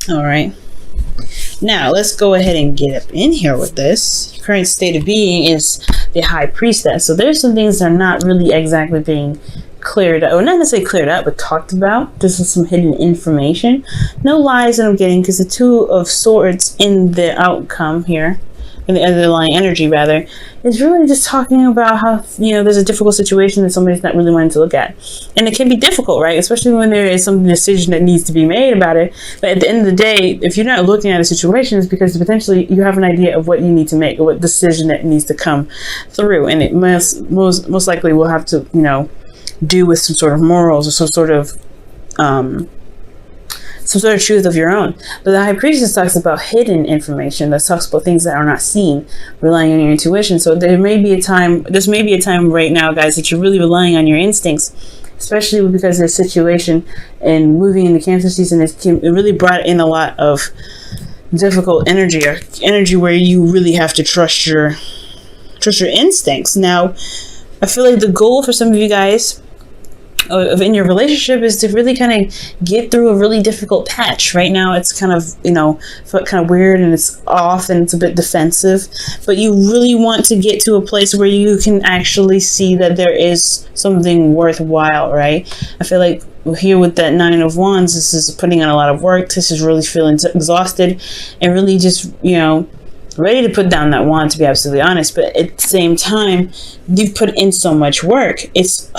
All right. Now, let's go ahead and get up in here with this. Your current state of being is the High Priestess. So there's some things that are not really exactly being cleared up, or not necessarily cleared up, but talked about. This is some hidden information. No lies that I'm getting, because the Two of Swords in the outcome here, in the underlying energy rather, is really just talking about how, there's a difficult situation that somebody's not really wanting to look at. And it can be difficult, right? Especially when there is some decision that needs to be made about it. But at the end of the day, if you're not looking at a situation, it's because potentially you have an idea of what you need to make, or what decision that needs to come through. And it most likely will have to, do with some sort of morals, or some sort of truth of your own. But the High Priestess talks about hidden information, that talks about things that are not seen, relying on your intuition. So this may be a time right now, guys, that you're really relying on your instincts, especially because this situation and moving into Cancer season, it really brought in a lot of difficult energy, or energy where you really have to trust your instincts. Now, I feel like the goal for some of you guys in your relationship is to really kind of get through a really difficult patch. Right now it's kind of weird, and it's off, and it's a bit defensive, but you really want to get to a place where you can actually see that there is something worthwhile, right? I feel like here with that Nine of Wands, this is putting in a lot of work. This is really feeling exhausted, and really just ready to put down that wand, to be absolutely honest. But at the same time, you've put in so much work. It's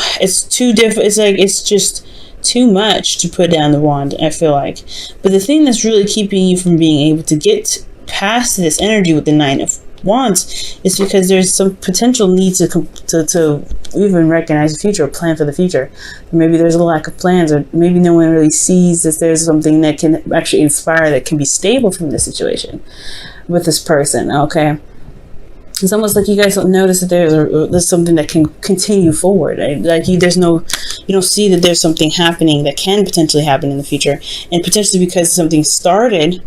too it's just too much to put down the wand, I feel like. But the thing that's really keeping you from being able to get past this energy with the Nine of Wands is because there's some potential need to even recognize the future, or plan for the future. Maybe there's a lack of plans, or maybe no one really sees that there's something that can actually inspire, that can be stable from this situation with this person. Okay, it's almost like you guys don't notice that there's something that can continue forward, right? Like you don't see that there's something happening that can potentially happen in the future, and potentially because something started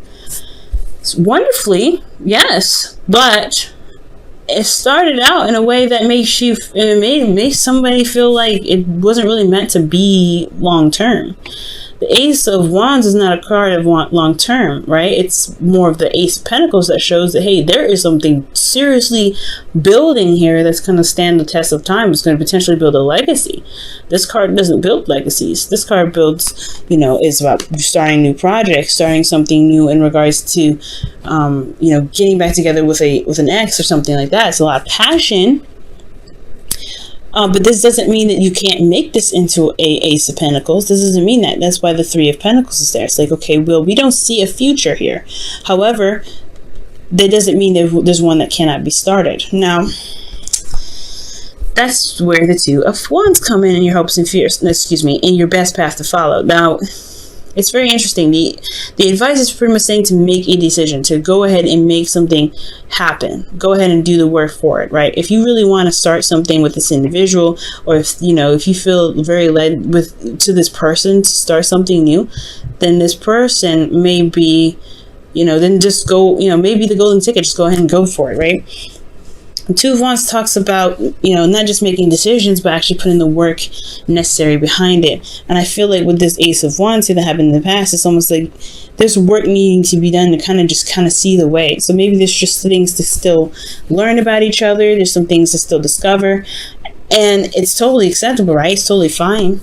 wonderfully, yes, but it started out in a way that made somebody feel like it wasn't really meant to be long term. The Ace of Wands is not a card of long term, right? It's more of the Ace of Pentacles that shows that, hey, there is something seriously building here that's going to stand the test of time. It's going to potentially build a legacy. This card doesn't build legacies. This card builds, is about starting new projects, starting something new in regards to, getting back together with an ex or something like that. It's a lot of passion. But this doesn't mean that you can't make this into a Ace of Pentacles. This doesn't mean that. That's why the Three of Pentacles is there. It's like, okay, well, we don't see a future here. However, that doesn't mean that there's one that cannot be started. Now, that's where the Two of Wands come in your hopes and fears. In your best path to follow. Now, it's very interesting. The advice is pretty much saying to make a decision, to go ahead and make something happen. Go ahead and do the work for it, right? If you really want to start something with this individual, or if you feel very led to this person to start something new, then this person may be, then just go, maybe the golden ticket, just go ahead and go for it, right? Two of Wands talks about, not just making decisions, but actually putting the work necessary behind it. And I feel like with this Ace of Wands that happened in the past, it's almost like there's work needing to be done to kind of see the way. So maybe there's just things to still learn about each other. There's some things to still discover. And it's totally acceptable, right? It's totally fine.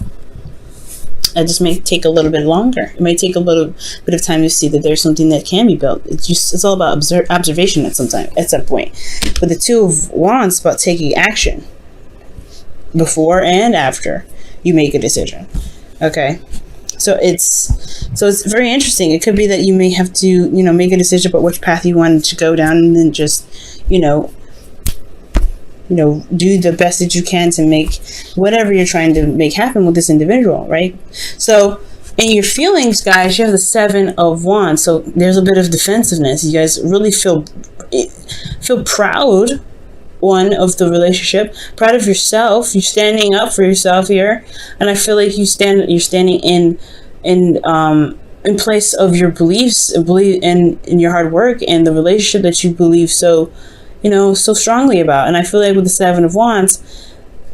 It just may take a little bit longer. It may take a little bit of time to see that there's something that can be built. It's all about observation at some point. But the Two of Wands is about taking action before and after you make a decision. Okay, so it's very interesting. It could be that you may have to make a decision about which path you want to go down, and then just do the best that you can to make whatever you're trying to make happen with this individual, right? So in your feelings, guys, you have the Seven of Wands. So there's a bit of defensiveness. You guys really feel proud, of the relationship, proud of yourself. You're standing up for yourself here. And I feel like you're standing in place of your beliefs, in your hard work and the relationship that you believe so strongly about. And I feel like with the Seven of Wands,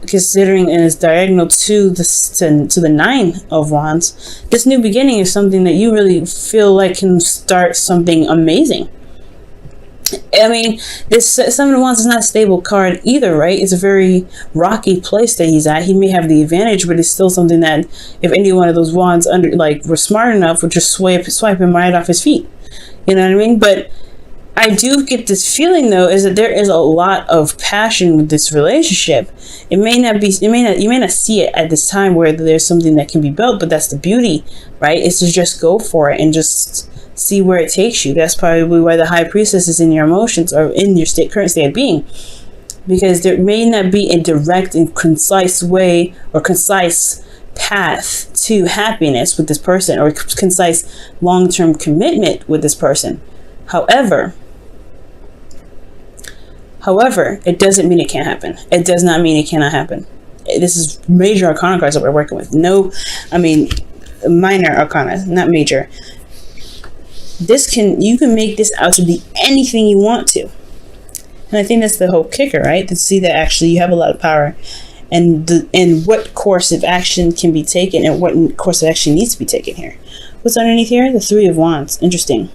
considering it is diagonal to the Nine of Wands, this new beginning is something that you really feel like can start something amazing. I mean, this Seven of Wands is not a stable card either, right? It's a very rocky place that he's at. He may have the advantage, but it's still something that if any one of those wands were smart enough, would just swipe him right off his feet. You know what I mean? But I do get this feeling, though, is that there is a lot of passion with this relationship. You may not see it at this time where there's something that can be built, but that's the beauty, right? Is to just go for it and just see where it takes you. That's probably why the High Priestess is in your emotions or in your current state of being, because there may not be a direct and concise way or concise path to happiness with this person or concise long-term commitment with this person. However, it doesn't mean it can't happen. It does not mean it cannot happen. This is major arcana cards that we're working with. Minor arcana, not major. You can make this out to be anything you want to. And I think that's the whole kicker, right? To see that actually you have a lot of power and what course of action can be taken and what course of action needs to be taken here. What's underneath here? The Three of Wands. Interesting.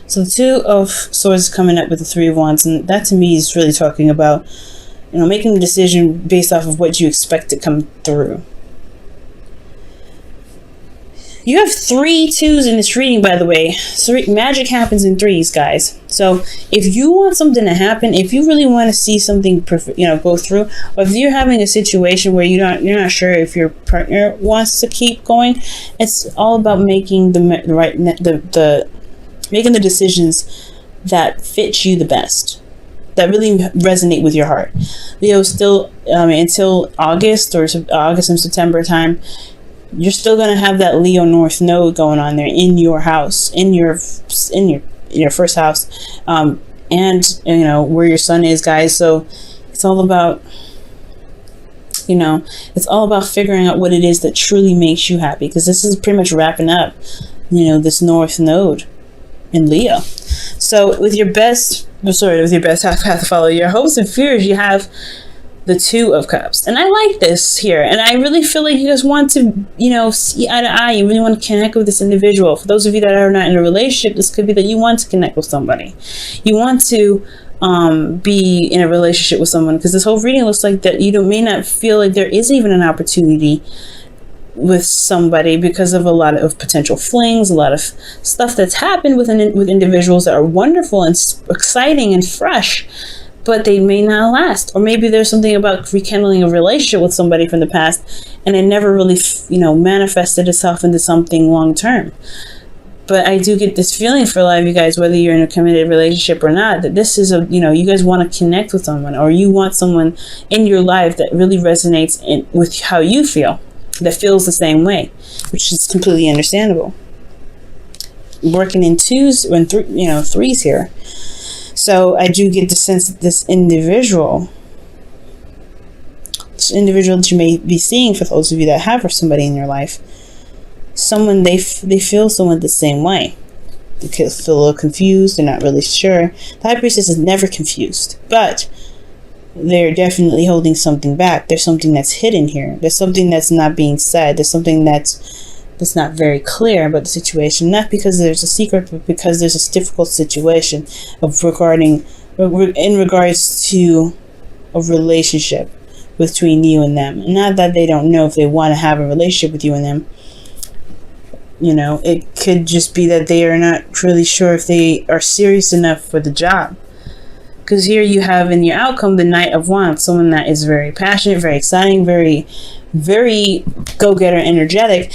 So the Two of Swords is coming up with the Three of Wands, and that to me is really talking about, making a decision based off of what you expect to come through. You have 3 2s in this reading, by the way. Magic happens in threes, guys. So if you want something to happen, if you really want to see something go through, or if you're having a situation where you're not sure if your partner wants to keep going, it's all about making making the decisions that fit you the best, that really resonate with your heart. Leo, still until August and September time, you're still going to have that Leo North node going on there in your house, in your first house, and where your sun is, guys. So it's all about figuring out what it is that truly makes you happy, because this is pretty much wrapping up this North node in Leo. So with your best path to follow your hopes and fears, you have the Two of Cups. And I like this here. And I really feel like you guys want to, see eye to eye. You really want to connect with this individual. For those of you that are not in a relationship, this could be that you want to connect with somebody. You want to be in a relationship with someone, because this whole reading looks like that you may not feel like there is even an opportunity with somebody because of a lot of potential flings, a lot of stuff that's happened with individuals that are wonderful and exciting and fresh, but they may not last. Or maybe there's something about rekindling a relationship with somebody from the past and it never really manifested itself into something long term. But I do get this feeling for a lot of you guys, whether you're in a committed relationship or not, that this is you guys want to connect with someone, or you want someone in your life that really resonates with how you feel, that feels the same way, which is completely understandable. Working in twos and threes here. So I do get the sense that this individual that you may be seeing, for those of you that have somebody in your life, someone they feel someone the same way. They feel a little confused. They're not really sure. The High Priestess is never confused, but they're definitely holding something back. There's something that's hidden here. There's something that's not being said. There's something that's not very clear about the situation. Not because there's a secret, but because there's a difficult situation in regards to a relationship between you and them. Not that they don't know if they want to have a relationship with you and them. It could just be that they are not really sure if they are serious enough for the job. Because here you have in your outcome the Knight of Wands, someone that is very passionate, very exciting, very, very go-getter, energetic.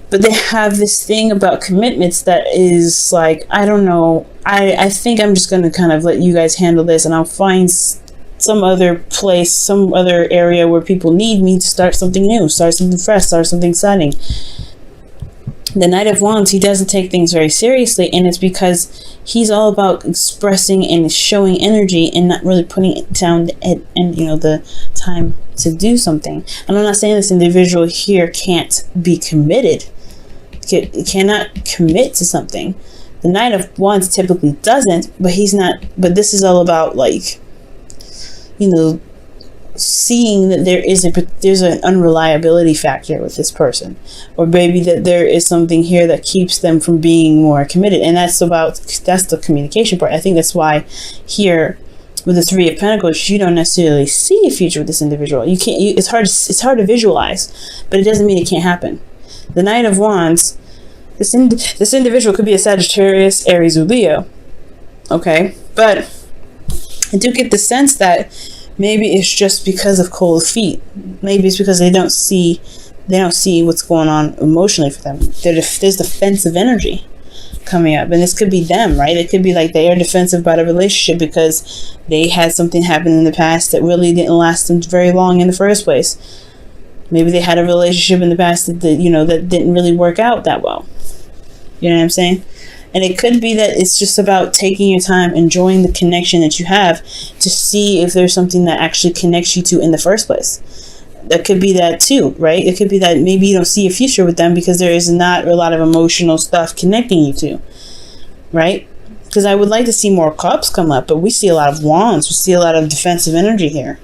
But they have this thing about commitments that is like, I don't know. I think I'm just going to kind of let you guys handle this, and I'll find some other place, some other area where people need me to start something new, start something fresh, start something exciting. The Knight of Wands, he doesn't take things very seriously, and it's because he's all about expressing and showing energy and not really putting it down and the time to do something. And I'm not saying this individual here can't be committed, cannot commit to something. The Knight of Wands typically doesn't, but he's not. But this is all about seeing that there's an unreliability factor with this person, or maybe that there is something here that keeps them from being more committed, and that's the communication part. I think that's why here with the Three of Pentacles, you don't necessarily see a future with this individual. It's hard to visualize, but it doesn't mean it can't happen. The Knight of Wands, this individual could be a Sagittarius, Aries, or Leo. Okay, but I do get the sense that maybe it's just because of cold feet. Maybe it's because they don't see what's going on emotionally for them. There's defensive energy coming up, and this could be them, right? It could be like they are defensive about a relationship because they had something happen in the past that really didn't last them very long in the first place. Maybe they had a relationship in the past that didn't really work out that well. You know what I'm saying? And it could be that it's just about taking your time, enjoying the connection that you have to see if there's something that actually connects you to in the first place. That could be that too, right? It could be that maybe you don't see a future with them because there is not a lot of emotional stuff connecting you to, right? Because I would like to see more cups come up, but we see a lot of wands. We see a lot of defensive energy here.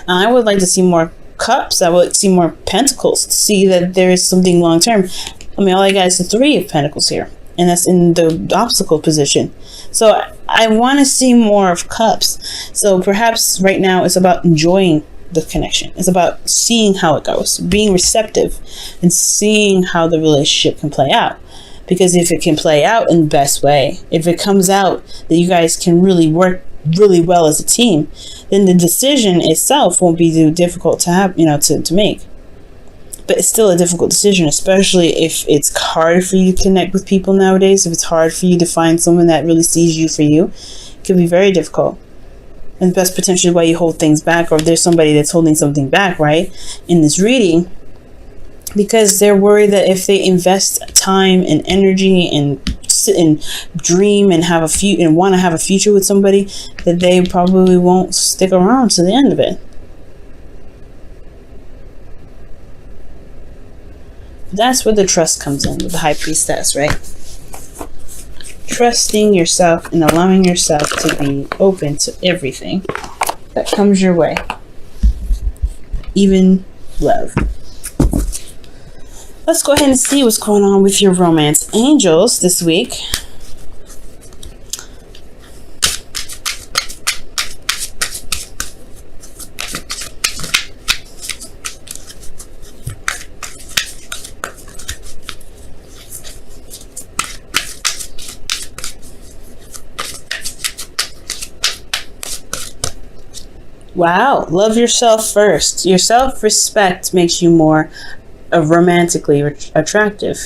I would like to see more cups. I would see more pentacles to see that there is something long term. I mean, all I got is the Three of Pentacles here, and that's in the obstacle position. So I want to see more of cups. So perhaps right now it's about enjoying the connection. It's about seeing how it goes, being receptive, and seeing how the relationship can play out. Because if it can play out in the best way, if it comes out that you guys can really work really well as a team, then the decision itself won't be too difficult to have, to make. But it's still a difficult decision, especially if it's hard for you to connect with people nowadays. If it's hard for you to find someone that really sees you for you, it can be very difficult. And that's potentially why you hold things back, or if there's somebody that's holding something back, right, in this reading, because they're worried that if they invest time and energy and sit and dream and want to have a future with somebody, that they probably won't stick around to the end of it. That's where the trust comes in with the High Priestess, right? Trusting yourself and allowing yourself to be open to everything that comes your way. Even love. Let's go ahead and see what's going on with your romance angels this week. Wow, love yourself first. Your self-respect makes you more romantically attractive.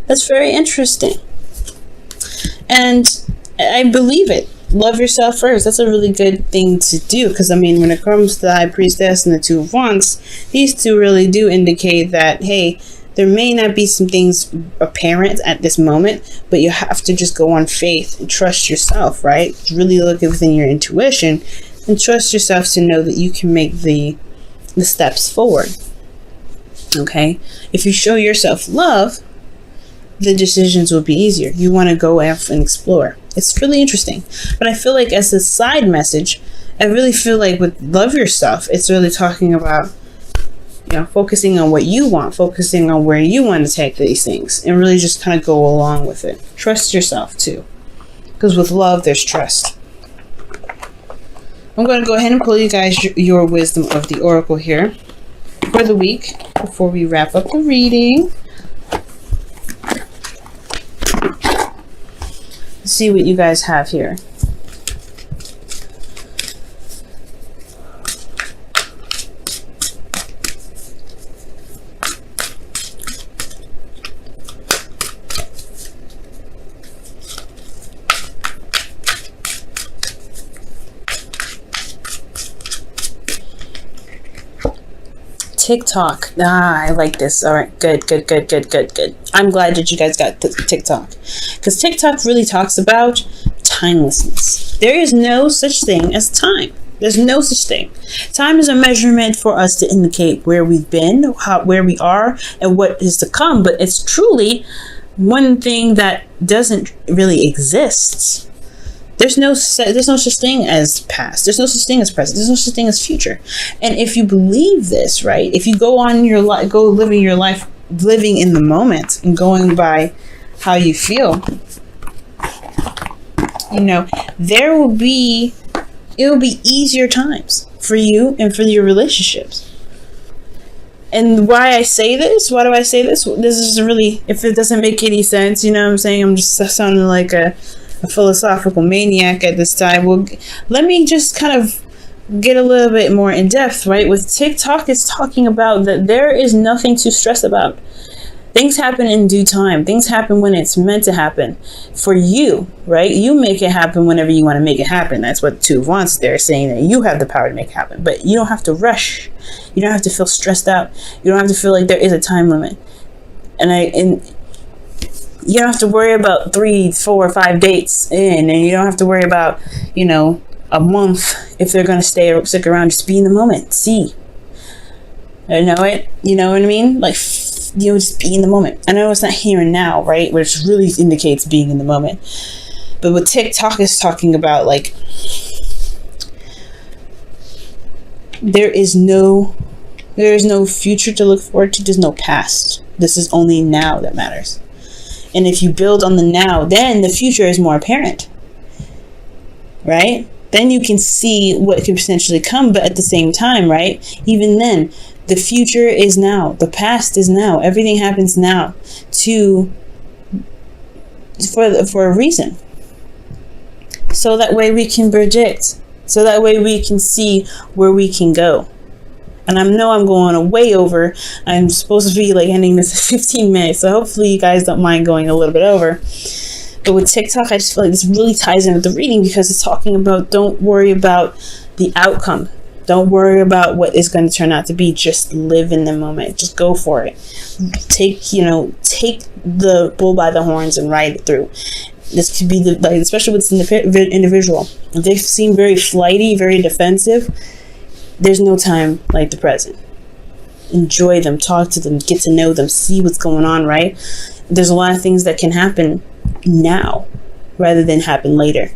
That's very interesting. And I believe it. Love yourself first. That's a really good thing to do, because I mean, when it comes to the High Priestess and the Two of Wands, these two really do indicate that, hey, there may not be some things apparent at this moment, but you have to just go on faith and trust yourself, right? Really look within your intuition and trust yourself to know that you can make the steps forward. Okay? If you show yourself love, the decisions will be easier. You want to go out and explore. It's really interesting. But I feel like as a side message, I really feel like with love yourself, it's really talking about, focusing on what you want, focusing on where you want to take these things, and really just kind of go along with it. Trust yourself too. Because with love, there's trust. I'm going to go ahead and pull you guys your wisdom of the oracle here for the week before we wrap up the reading. Let's see what you guys have here. TikTok. I like this. All right, good. I'm glad that you guys got TikTok, because TikTok really talks about timelessness. There is no such thing as time. There's no such thing. Time is a measurement for us to indicate where we've been, where we are, and what is to come. But it's truly one thing that doesn't really exist. There's no such thing as past. There's no such thing as present. There's no such thing as future. And if you believe this, right? If you go on your life, go living your life, living in the moment and going by how you feel, you know, it will be easier times for you and for your relationships. And why I say this? Why do I say this? This is really, if it doesn't make any sense, you know what I'm saying? I'm just sounding like a philosophical maniac at this time. Well, let me just kind of get a little bit more in depth, right? With TikTok, it's talking about that there is nothing to stress about. Things happen in due time. Things happen when it's meant to happen for you, right? You make it happen whenever you want to make it happen. That's what Two of Wands, they're saying that you have the power to make it happen, but you don't have to rush. You don't have to feel stressed out. You don't have to feel like there is a time limit. And you don't have to worry about 3, 4, 5 dates in, and you don't have to worry about, you know, a month if they're going to stick around. Just be in the moment. See. I know it. You know what I mean? Like, you know, just be in the moment. I know it's not here and now, right? Which really indicates being in the moment. But what TikTok is talking about, like, there is no future to look forward to. There's no past. This is only now that matters. And if you build on the now, then the future is more apparent, right? Then you can see what could potentially come, but at the same time, right? Even then, the future is now. The past is now. Everything happens now for a reason. So that way we can predict. So that way we can see where we can go. And I know I'm going way over. I'm supposed to be like ending this at 15 minutes. So hopefully you guys don't mind going a little bit over. But with TikTok, I just feel like this really ties in with the reading, because it's talking about don't worry about the outcome. Don't worry about what is going to turn out to be. Just live in the moment. Just go for it. Take the bull by the horns and ride it through. This could be especially with the individual. If they seem very flighty, very defensive, there's no time like the present. Enjoy them, talk to them, get to know them, see what's going on, right? There's a lot of things that can happen now rather than happen later.